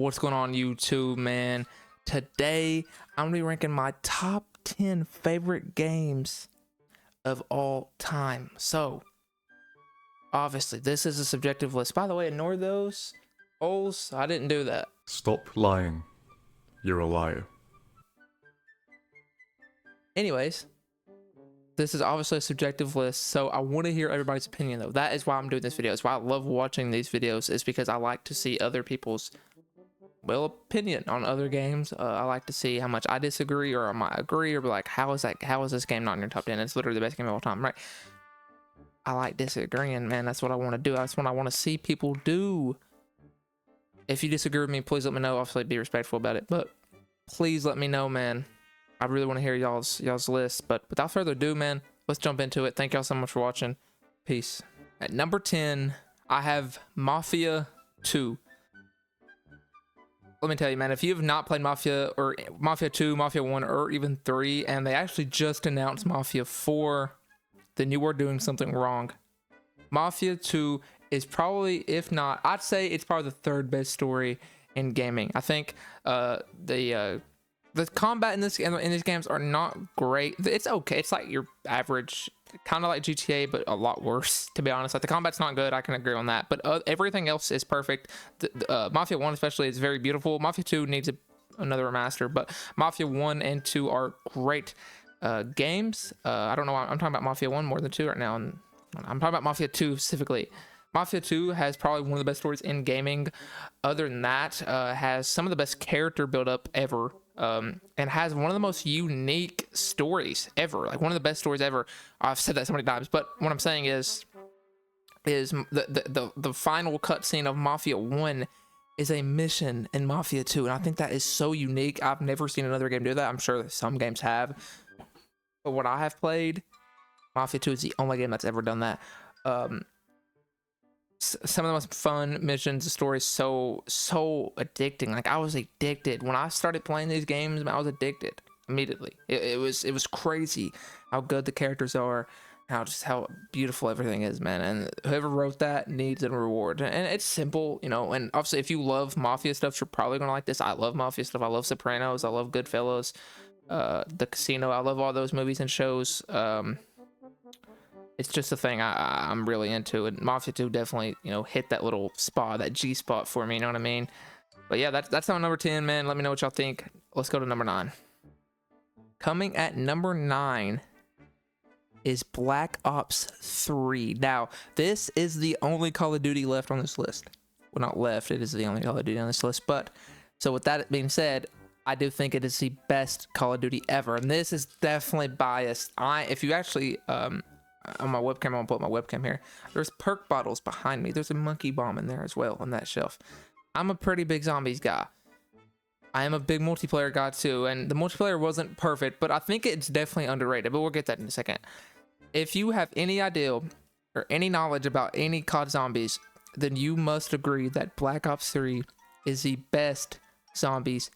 What's going on, YouTube, man? Today I'm gonna be ranking my top 10 favorite games of all time. So obviously this is a subjective list. By the way, ignore those polls. I didn't do that. Stop lying. You're a liar. Anyways, this is obviously a subjective list, so I want to hear everybody's opinion though. That is why I'm doing this video. It's why I love watching these videos, is because I like to see other people's opinion on other games. I like to see how much I disagree or I might agree, or be like, how is this game not in your top 10? It's literally the best game of all time, right? I like disagreeing, man. That's what I want to do. That's what I want to see people do. If you disagree with me, please let me know. Obviously be respectful about it, but please let me know, man. I really want to hear y'all's list. But without further ado, man, let's jump into it. Thank y'all so much for watching. Peace. At number 10, I have Mafia 2. Let me tell you, man, if you have not played Mafia or Mafia 2, Mafia 1, or even 3, and they actually just announced Mafia 4, then you are doing something wrong. Mafia 2 is probably, if not, I'd say it's probably the third best story in gaming. I think the combat in these games are not great. It's okay. It's like your average, kind of like GTA, but a lot worse, to be honest. Like, the combat's not good. I can agree on that. But everything else is perfect. Mafia 1 especially is very beautiful. Mafia 2 needs another remaster, but Mafia 1 and 2 are great games. I don't know why I'm talking about Mafia 1 more than 2 right now. And I'm talking about Mafia 2 specifically. Mafia 2 has probably one of the best stories in gaming. Other than that, has some of the best character build-up ever. And has one of the most unique stories ever, like one of the best stories ever. I've said that so many times, but what I'm saying is the final cutscene of Mafia 1 is a mission in Mafia 2, and I think that is so unique. I've never seen another game do that. I'm sure that some games have, but what I have played, Mafia 2 is the only game that's ever done that. Some of the most fun missions, the story is so addicting. Like, I was addicted when I started playing these games. I was addicted immediately. It was crazy how good the characters are, how beautiful everything is, man. And whoever wrote that needs a reward. And it's simple, you know. And obviously, if you love Mafia stuff, you're probably gonna like this. I love Mafia stuff. I love Sopranos. I love Goodfellas, The Casino. I love all those movies and shows. It's just a thing I'm really into, and Mafia 2 definitely, you know, hit that little spot, that G spot for me, you know what I mean? But yeah, that's on number 10, man. Let me know what y'all think. Let's go to number 9. Coming at number 9 is Black Ops 3. Now, this is the only Call of Duty left on this list. Well, not left, it is the only Call of Duty on this list, but so with that being said, I do think it is the best Call of Duty ever, and this is definitely biased. If you actually on my webcam, I'm gonna put my webcam here. There's perk bottles behind me. There's a monkey bomb in there as well on that shelf. I'm a pretty big zombies guy. I am a big multiplayer guy too, and the multiplayer wasn't perfect, but I think it's definitely underrated, but we'll get that in a second. If you have any idea or any knowledge about any COD zombies, then you must agree that Black Ops 3 is the best zombies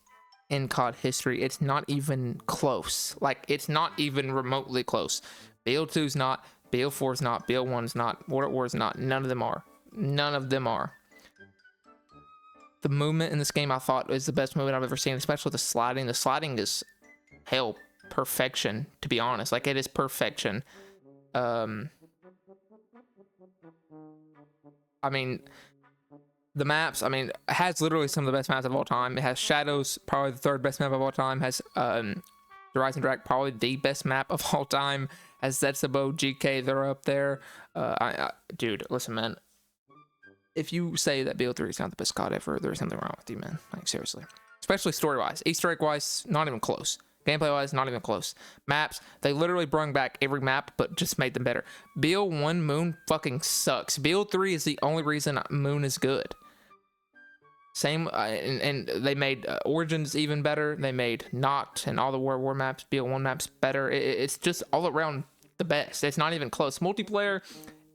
in COD history. It's not even close. Like, it's not even remotely close. BO2's not, BO4's not, BO1's not, World at War's not. None of them are. None of them are. The movement in this game, I thought, is the best movement I've ever seen, especially the sliding. The sliding is, hell, perfection, to be honest. Like, it is perfection. I mean, the maps, it has literally some of the best maps of all time. It has Shadows, probably the third best map of all time. It has the Rising Dragon, probably the best map of all time. As Zetsubo, GK, they're up there. Dude, listen, man. If you say that BO3 is not the best COD ever, there's something wrong with you, man. Like, seriously. Especially story-wise. Easter egg-wise, not even close. Gameplay-wise, not even close. Maps, they literally brought back every map, but just made them better. BO1 Moon fucking sucks. BO3 is the only reason Moon is good. Same, and they made Origins even better. They made Noct and all the World War maps, BO1 maps better. It's just all around the best. It's not even close. Multiplayer,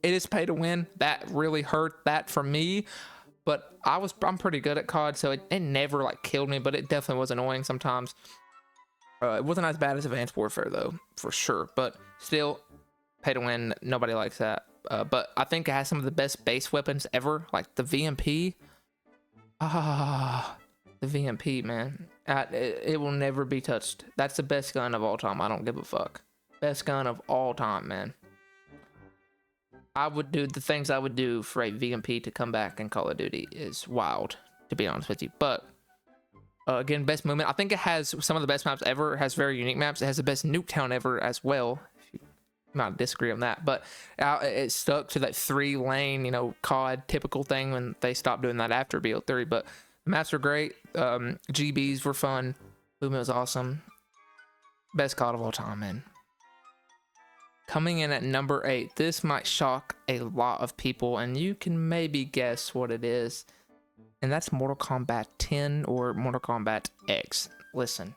it is pay to win. That really hurt that for me. But I'm pretty good at COD, so it never like killed me, but it definitely was annoying sometimes. It wasn't as bad as Advanced Warfare though, for sure. But still, pay to win. Nobody likes that. But I think it has some of the best base weapons ever, like the VMP. the VMP, man. It will never be touched. That's the best gun of all time. I don't give a fuck. Best gun of all time, man. I would do the things I would do for a VMP to come back in Call of Duty is wild, to be honest with you. But again, best movement. I think it has some of the best maps ever. It has very unique maps. It has the best Nuketown ever as well. You might disagree on that, but it stuck to that 3-lane, you know, COD typical thing when they stopped doing that after BO3. But the maps were great. GBs were fun. Movement was awesome. Best COD of all time, man. Coming in at number 8, this might shock a lot of people, and you can maybe guess what it is, and that's Mortal Kombat 10 or Mortal Kombat X. Listen,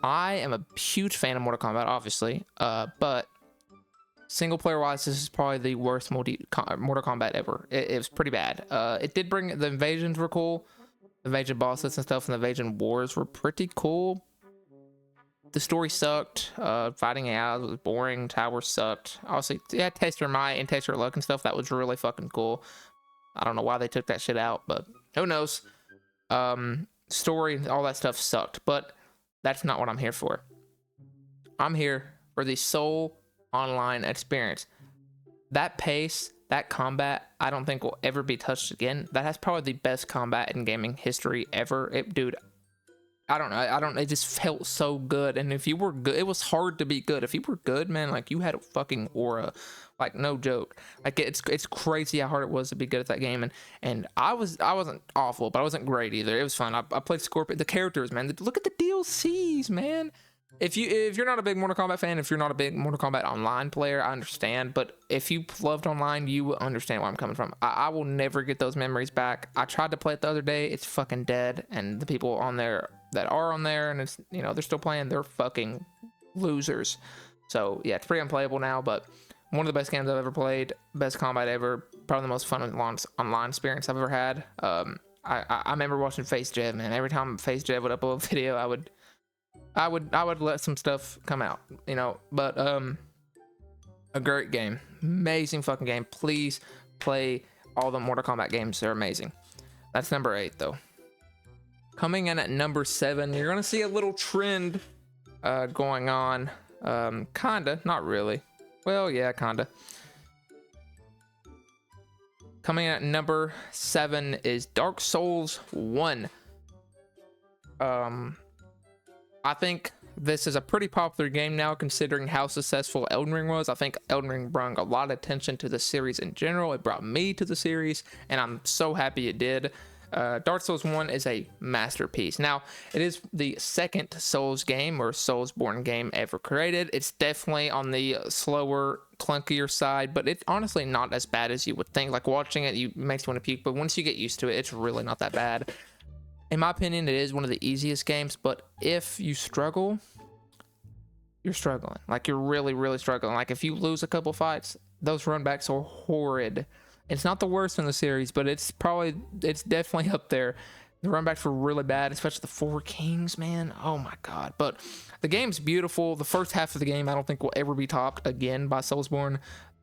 I am a huge fan of Mortal Kombat, obviously, but single player wise, this is probably the worst Mortal Kombat ever. It was pretty bad. It did bring the invasions were cool, the invasion bosses and stuff, and the invasion wars were pretty cool. The story sucked. Fighting AI was boring. Towers sucked. Obviously, yeah, Test Your Might and Test Your Luck and stuff. That was really fucking cool. I don't know why they took that shit out, but who knows? Story, all that stuff sucked, but that's not what I'm here for. I'm here for the sole online experience. That pace, that combat, I don't think will ever be touched again. That has probably the best combat in gaming history ever. Dude, I don't know. It just felt so good. And if you were good, it was hard to be good. If you were good, man, like you had a fucking aura, like no joke. Like it's crazy how hard it was to be good at that game. And I wasn't awful, but I wasn't great either. It was fun. I played Scorpion. The characters, man. Look at the DLCs, man. If you're not a big Mortal Kombat fan, if you're not a big Mortal Kombat Online player, I understand. But if you loved online, you will understand where I'm coming from. I will never get those memories back. I tried to play it the other day. It's fucking dead. And the people on there that are on there and it's, you know, they're still playing, they're fucking losers. So yeah, it's pretty unplayable now, but one of the best games I've ever played, best combat ever, probably the most fun online experience I've ever had. I remember watching FaceJev, man. Every time FaceJev would upload a video, I would let some stuff come out, you know. But a great game, amazing fucking game. Please play all the Mortal Kombat games. They're amazing. That's number 8 though. Coming in at number 7, you're gonna see a little trend going on. Kinda, not really. Well, yeah, kinda. Coming in at number 7 is Dark Souls 1. I think this is a pretty popular game now, considering how successful Elden Ring was. I think Elden Ring brought a lot of attention to the series in general. It brought me to the series, and I'm so happy it did. Dark Souls 1 is a masterpiece. Now, it is the second Souls game or Soulsborne game ever created. It's definitely on the slower, clunkier side, but it's honestly not as bad as you would think. Like, watching it, makes you want to puke, but once you get used to it, it's really not that bad. In my opinion, it is one of the easiest games, but if you struggle, you're struggling. Like, you're really, really struggling. Like, if you lose a couple fights, those runbacks are horrid. It's not the worst in the series, but it's definitely up there. The runbacks were really bad, especially the Four Kings, man. Oh my god. But the game's beautiful. The first half of the game I don't think will ever be topped again by Soulsborne.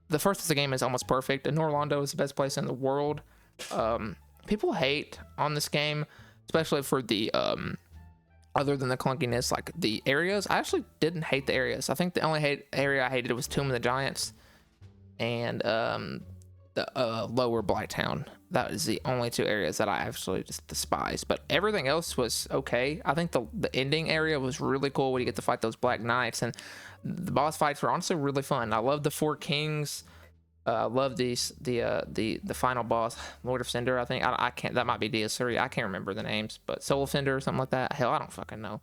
The first half of the game is almost perfect, and Norlondo is the best place in the world. People hate on this game, especially for the other than the clunkiness, like the areas. I actually didn't hate the areas. I think the only area I hated was Tomb of the Giants and the lower Blighttown. That is the only 2 areas that I actually just despised, but everything else was okay. I think the ending area was really cool when you get to fight those Black Knights, and the boss fights were honestly really fun. I love the Four Kings. I love the final boss, Lord of Cinder. I think I can't. That might be DS3. I can't remember the names, but Soul Offender or something like that. Hell, I don't fucking know.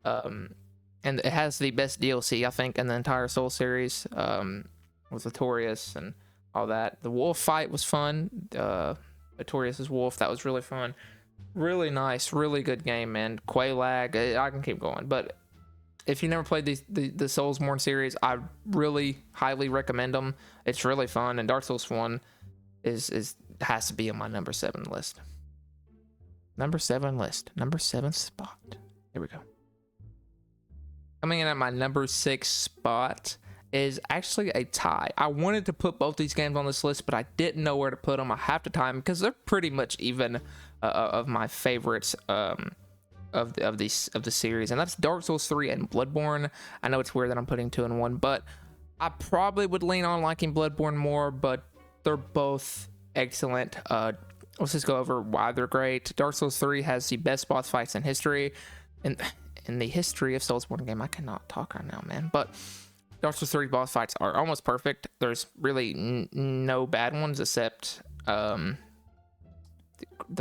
And it has the best DLC I think in the entire Soul series. With Artorias and all that. The wolf fight was fun. Artorias' wolf, that was really fun. Really nice, really good game, man. Quelaag, I can keep going, but if you never played the Soulsborne series, I really highly recommend them. It's really fun, and Dark Souls 1 has to be on my number 7 list. Number 7 spot. Here we go. Coming in at my number 6 spot is actually a tie. I wanted to put both these games on this list, but I didn't know where to put them half the time because they're pretty much even of my favorites of the series, and that's Dark Souls 3 and Bloodborne. I know it's weird that I'm putting 2 and 1, but I probably would lean on liking Bloodborne more, but they're both excellent. Let's just go over why they're great. Dark Souls 3 has the best boss fights in history, in the history of Soulsborne game. I cannot talk right now, man, but Dark Souls 3 boss fights are almost perfect. There's really no bad ones except the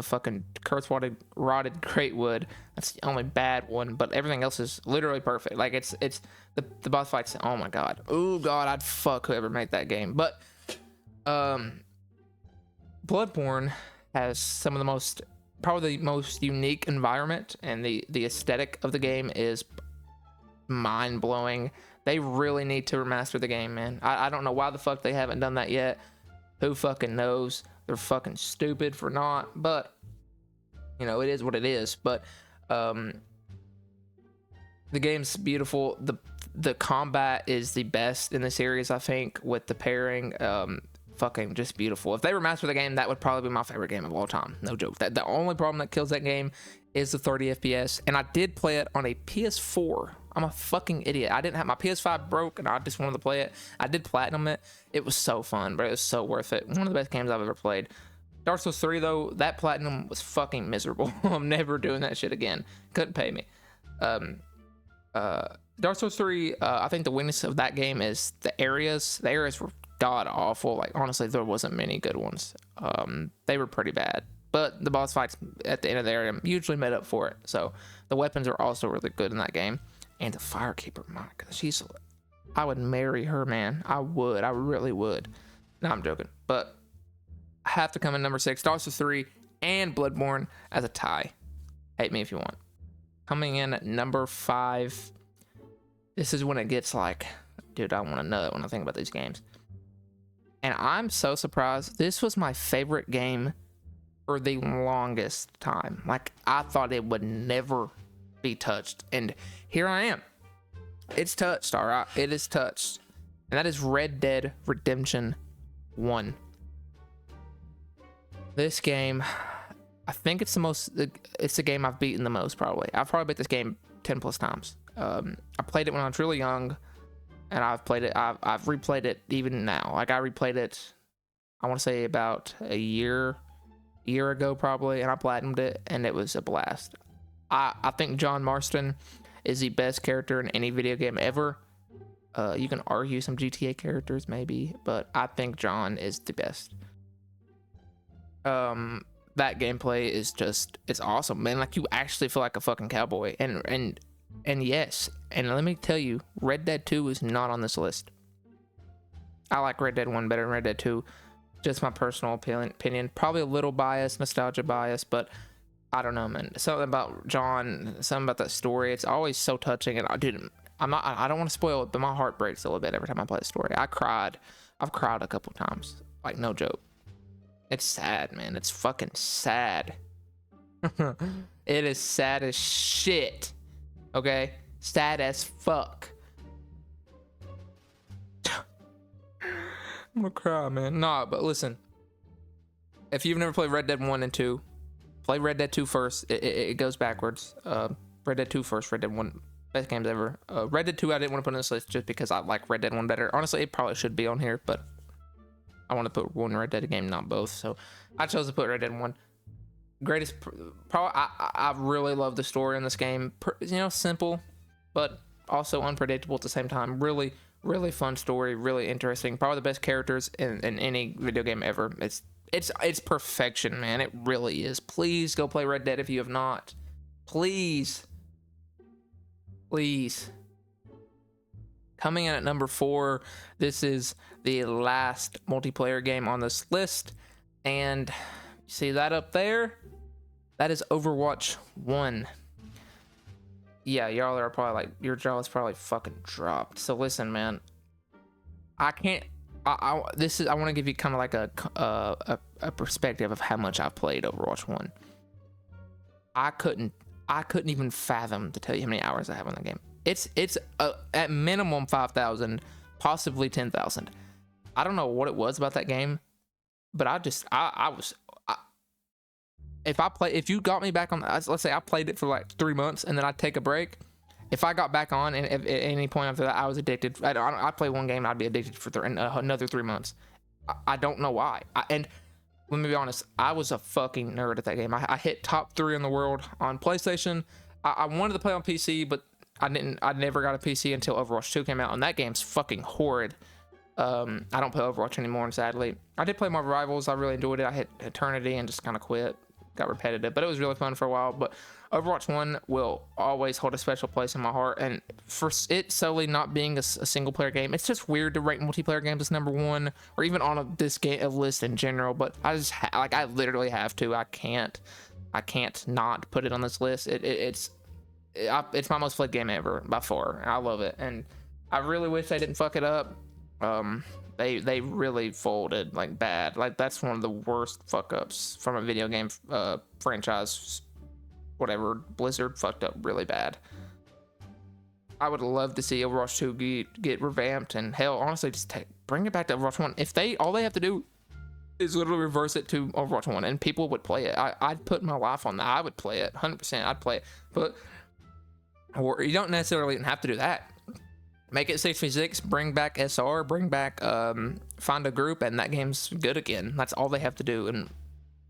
fucking rotted Greatwood. That's the only bad one, but everything else is literally perfect. Like it's the boss fights. Oh my god. Oh god, I'd fuck whoever made that game. But Bloodborne has some of the most, probably the most unique environment, and the aesthetic of the game is mind blowing. They really need to remaster the game, man. I don't know why the fuck they haven't done that yet. Who fucking knows? They're fucking stupid for not, but you know, it is what it is. But the game's beautiful. The combat is the best in the series, I think, with the pairing. Fucking just beautiful. If they remaster the game, that would probably be my favorite game of all time. No joke. That the only problem that kills that game is the 30 FPS, and I did play it on a PS4. I'm a fucking idiot. I didn't have my PS5 broke, and I just wanted to play it. I did platinum it. It was so fun, but it was so worth it. One of the best games I've ever played. Dark Souls 3 though, that platinum was fucking miserable. I'm never doing that shit again. Couldn't pay me. Dark Souls 3, I think the weakness of that game is the areas. The areas were god awful. Like honestly, there wasn't many good ones. They were pretty bad. But the boss fights at the end of the area usually made up for it. So the weapons are also really good in that game. And the Firekeeper, my god, I would marry her, man. I really would. No, I'm joking. But I have to come in number 6, Dark Souls 3 and Bloodborne as a tie. Hate me if you want. Coming in at number 5. This is when it gets like, dude, I want to know when I think about these games. And I'm so surprised. This was my favorite game for the longest time. Like, I thought it would never be touched, and here I am. It's touched, all right. It is touched, and that is Red Dead Redemption 1. This game, I think it's the game I've beaten the most. Probably I've probably beat this game 10 plus times. I played it when I was really young, and I've replayed it even now. Like, I replayed it, I want to say about a year ago probably, and I platinumed it, and it was a blast. I think John Marston is the best character in any video game ever. You can argue some GTA characters maybe, but I think John is the best. That gameplay is just, it's awesome, man. Like, you actually feel like a fucking cowboy. And yes, and let me tell you, Red Dead 2 is not on this list. I like Red Dead 1 better than Red Dead 2. Just my personal opinion. Probably a little bias, nostalgia bias, but I don't know, man. Something about John, something about that story. It's always so touching. And I don't want to spoil it, but my heart breaks a little bit every time I play the story. I've cried a couple times. Like, no joke. It's sad, man. It's fucking sad. It is sad as shit. Okay? Sad as fuck. I'm gonna cry, man. Nah, but listen. If you've never played Red Dead 1 and 2, play Red Dead 2 first. It goes backwards. Red Dead 2 first, Red Dead 1. Best games ever. Red Dead 2 I didn't want to put on this list just because I like Red Dead 1 better. Honestly, it probably should be on here, but I want to put one Red Dead game, not both. So I chose to put Red Dead 1. Greatest, probably, I really love the story in this game. You know, simple, but also unpredictable at the same time. Really, really fun story. Really interesting. Probably the best characters in any video game ever. It's perfection, man. It really is. Please go play Red Dead if you have not. Please. Please. Coming in at number 4, this is the last multiplayer game on this list. And you see that up there? That is Overwatch 1. Yeah, y'all are probably like, your jaw is probably fucking dropped. So listen, man. I want to give you kind of like a perspective of how much I've played Overwatch 1. I couldn't even fathom to tell you how many hours I have on the game. It's at minimum 5,000, possibly 10,000. I don't know what it was about that game, but if you got me back on, let's say I played it for like 3 months and then I'd take a break. If I got back on and at any point after that I was addicted, I play one game, I'd be addicted for another 3 months. I don't know why. And let me be honest, I was a fucking nerd at that game. I hit top 3 in the world on PlayStation. I wanted to play on PC, but I never got a PC until Overwatch 2 came out, and that game's fucking horrid. I don't play Overwatch anymore, sadly. I did play Marvel Rivals. I really enjoyed it. I hit Eternity and just kind of quit. Got repetitive, but it was really fun for a while. But Overwatch 1 will always hold a special place in my heart, and for it solely not being a single player game, it's just weird to rank multiplayer games as number 1 or even on a list in general. But I just I literally have to. I can't not put it on this list. It's my most played game ever by far. I love it, and I really wish they didn't fuck it up. They really folded like bad. Like that's one of the worst fuck ups from a video game franchise. Whatever, Blizzard fucked up really bad. I would love to see Overwatch 2 get revamped, and hell, honestly, just bring it back to Overwatch 1. If all they have to do is literally reverse it to Overwatch 1, and people would play it. I'd put my life on that. I would play it 100%. I'd play it, but or you don't necessarily even have to do that. Make it 6v6, bring back SR, bring back find a group, and that game's good again. That's all they have to do, and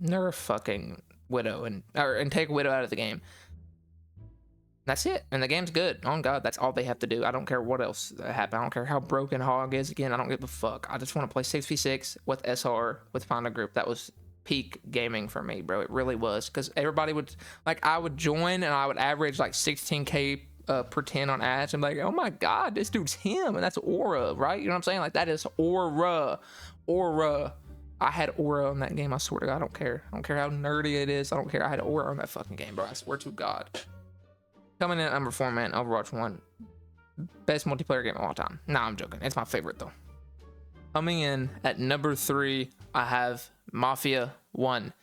nerf fucking Widow and take Widow out of the game. That's it, and the game's good. On God, that's all they have to do. I don't care what else happened. I don't care how broken Hog is again. I don't give a fuck. I just want to play 6v6 with SR with find a group. That was peak gaming for me, bro. It really was, because everybody would I would join and I would average like 16k per 10 on ads. I'm like, oh my God, this dude's him, and that's Aura, right? You know what I'm saying? Like that is Aura. I had Aura on that game. I swear to God, I don't care. I don't care how nerdy it is. I don't care. I had Aura on that fucking game, bro. I swear to God. Coming in at number 4, man, Overwatch 1. Best multiplayer game of all time. Nah, I'm joking. It's my favorite, though. Coming in at number 3, I have Mafia 1.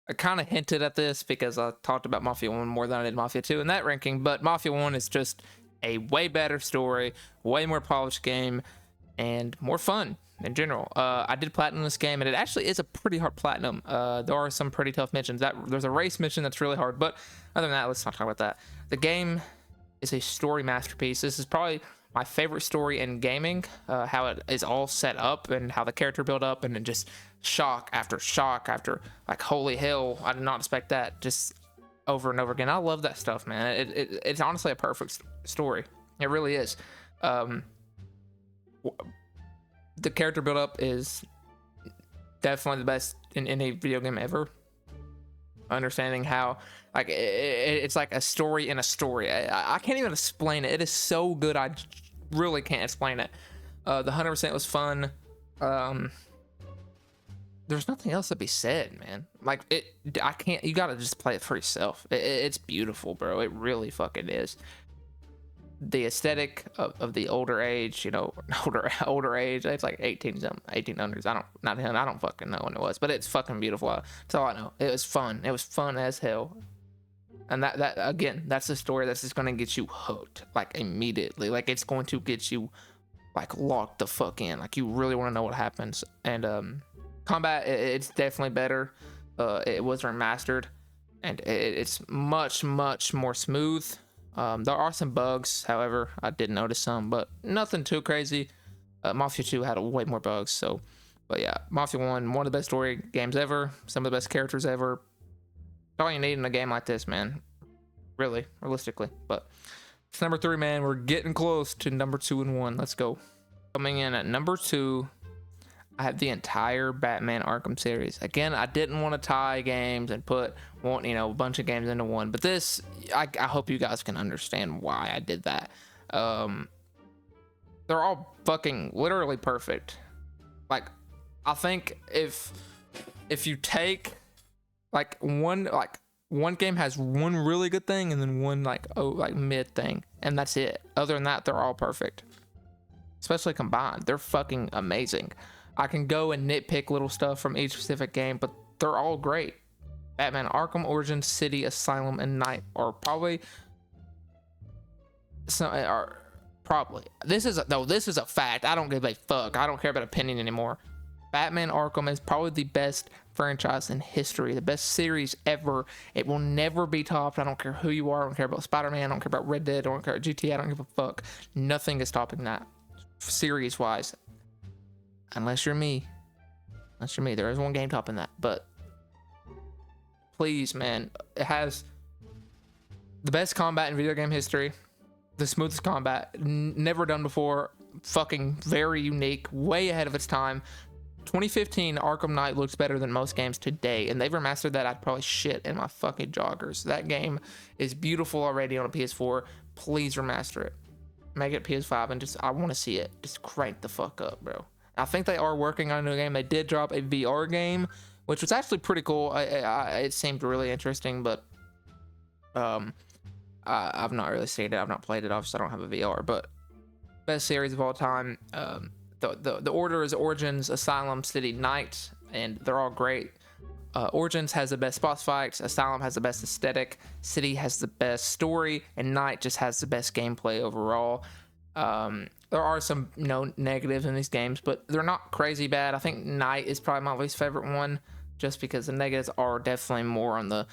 I kind of hinted at this because I talked about Mafia 1 more than I did Mafia 2 in that ranking, but Mafia 1 is just a way better story, way more polished game, and more fun in general. I did platinum this game, and it actually is a pretty hard platinum. There are some pretty tough missions. There's a race mission that's really hard, but other than that, let's not talk about that. The game is a story masterpiece. This is probably my favorite story in gaming, how it is all set up and how the character build up, and then just shock after like, holy hell, I did not expect that, just over and over again. I love that stuff, man. It's honestly a perfect story. It really is. The character build up is definitely the best in any video game ever. Understanding how it's like a story in a story. I can't even explain it. It is so good. I really can't explain it. The 100% was fun. There's nothing else to be said, man. Like I can't. You gotta just play it for yourself. It's beautiful, bro. It really fucking is. The aesthetic of the older age, older age. It's like 1800s. I don't fucking know when it was, but it's fucking beautiful. That's all I know. It was fun. It was fun as hell. And that again, that's the story that's just gonna get you hooked, like immediately. Like it's going to get you like locked the fuck in. Like you really want to know what happens. And combat, it's definitely better. It was remastered, and it's much more smooth. There are some bugs, however, I did notice some, but nothing too crazy. Mafia 2 had way more bugs, but yeah, Mafia 1, one of the best story games ever, some of the best characters ever. That's all you need in a game like this, man. Really, realistically. But it's number 3, man. We're getting close to number 2 and 1. Let's go. Coming in at number 2, I have the entire Batman Arkham series. Again, I didn't want to tie games and put a bunch of games into one, but this, I hope you guys can understand why I did that. They're all fucking literally perfect. Like, I think if you take one game has one really good thing and then one mid thing, and that's it. Other than that, they're all perfect. Especially combined, they're fucking amazing. I can go and nitpick little stuff from each specific game, but they're all great. Batman Arkham Origins, City, Asylum, and Night are probably Probably. This is a fact. I don't give a fuck. I don't care about opinion anymore. Batman Arkham is probably the best franchise in history, the best series ever. It will never be topped. I don't care who you are. I don't care about Spider-Man. I don't care about Red Dead. I don't care about GTA. I don't give a fuck. Nothing is topping that series-wise. Unless you're me. There is one game topping that. But please, man. It has the best combat in video game history. The smoothest combat. Never done before. Fucking very unique. Way ahead of its time. 2015 Arkham Knight looks better than most games today, and they've remastered that. I'd probably shit in my fucking joggers. That game is beautiful already on a PS4. Please remaster it. Make it PS5 and I want to see it. Just crank the fuck up, bro. I think they are working on a new game. They did drop a VR game, which was actually pretty cool. It seemed really interesting, but I've not really seen it. I've not played it. Obviously, I don't have a VR, but best series of all time. The order is Origins, Asylum, City, Knight, and they're all great. Origins has the best boss fights, Asylum has the best aesthetic, City has the best story, and Knight just has the best gameplay overall. There are some negatives in these games, but they're not crazy bad. I think Knight is probably my least favorite one, just because the negatives are definitely more on the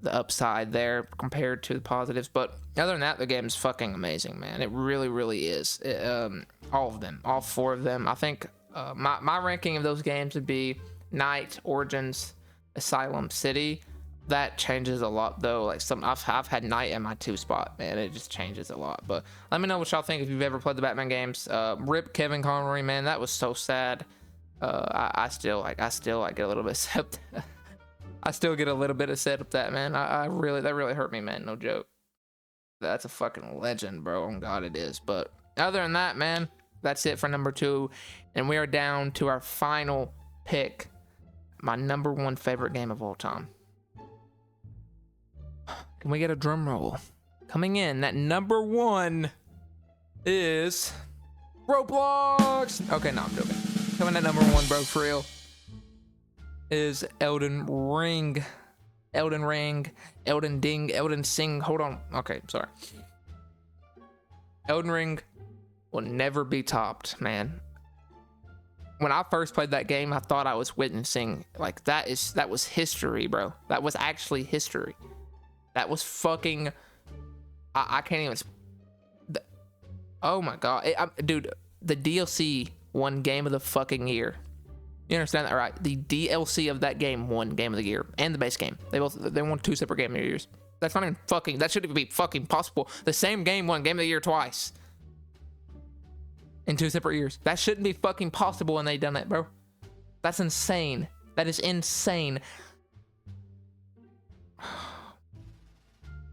upside there compared to the positives. But other than that, the game is fucking amazing, man. It really, really is. All of them, all four of them. I think my ranking of those games would be Knight, Origins, Asylum, City. That changes a lot though. Like I've had Knight in my 2 spot, man. It just changes a lot. But let me know what y'all think if you've ever played the Batman games. Rip Kevin Conroy, man. That was so sad. I still get a little bit upset. I still get a little bit upset with that, man. That really hurt me, man. No joke. That's a fucking legend, bro. On God, it is. But other than that, man, that's it for number 2. And we are down to our final pick. My number 1 favorite game of all time. Can we get a drum roll? Coming in, that number 1 is Roblox. Okay, no, I'm joking. Coming at number 1, bro, for real, is Elden Ring. Elden Sing. Hold on. Okay, sorry. Elden Ring will never be topped, man. When I first played that game, I thought I was witnessing, like, that was history, bro. That was actually history. That was fucking, I can't even, oh my God. Dude, the DLC won Game of the fucking Year. You understand that, right? The DLC of that game won Game of the Year and the base game. They won 2 separate Game of the Years. That's not even fucking, that shouldn't even be fucking possible. The same game won Game of the Year twice in 2 separate years. That shouldn't be fucking possible, and they done it, bro. That's insane. That is insane.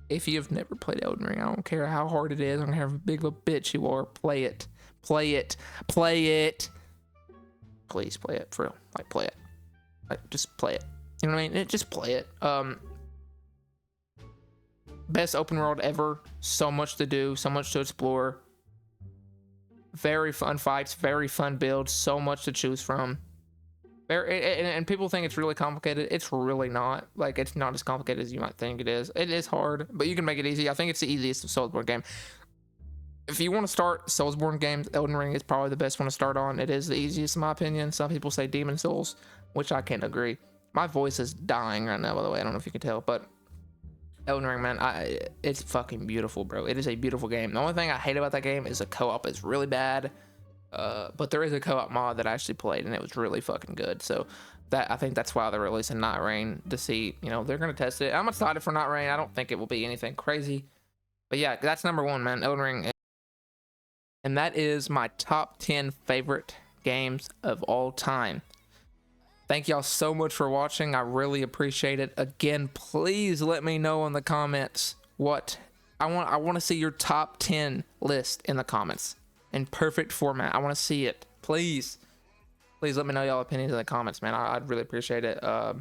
If you've never played Elden Ring, I don't care how hard it is. I don't care how big of a bitch you are. Play it. Play it. Play it. Please play it, for real. Like, play it. Like, just play it. You know what I mean? Just play it. Best open world ever. So much to do. So much to explore. Very fun fights. Very fun builds. So much to choose from. And people think it's really complicated. It's really not. Like, it's not as complicated as you might think it is. It is hard, but you can make it easy. I think it's the easiest Soulsborne game. If you want to start Soulsborne games, Elden Ring is probably the best one to start on. It is the easiest in my opinion. Some people say Demon Souls, which I can't agree. My voice is dying right now, by the way. I don't know if you can tell, but Elden Ring, man, it's fucking beautiful, bro. It is a beautiful game. The only thing I hate about that game is the co-op is really bad. But there is a co-op mod that I actually played, and it was really fucking good. So I think that's why they're releasing Night Rain, to see, they're gonna test it. I'm excited for Night Rain. I don't think it will be anything crazy, but yeah, that's number 1, man. Elden Ring. And that is my top 10 favorite games of all time. Thank y'all so much for watching. I really appreciate it. Again, please let me know in the comments what I want to see your top 10 list in the comments in perfect format. I want to see it. Please let me know y'all opinions in the comments, man. I'd really appreciate it. I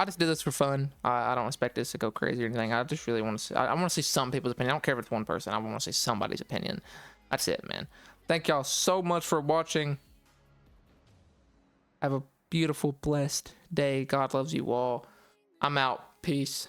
just do this for fun. I don't expect this to go crazy or anything. I just really want to see, I want to see some people's opinion. I don't care if it's one person. I want to see somebody's opinion. That's it, man. Thank y'all so much for watching. Have a beautiful, blessed day. God loves you all. I'm out. Peace.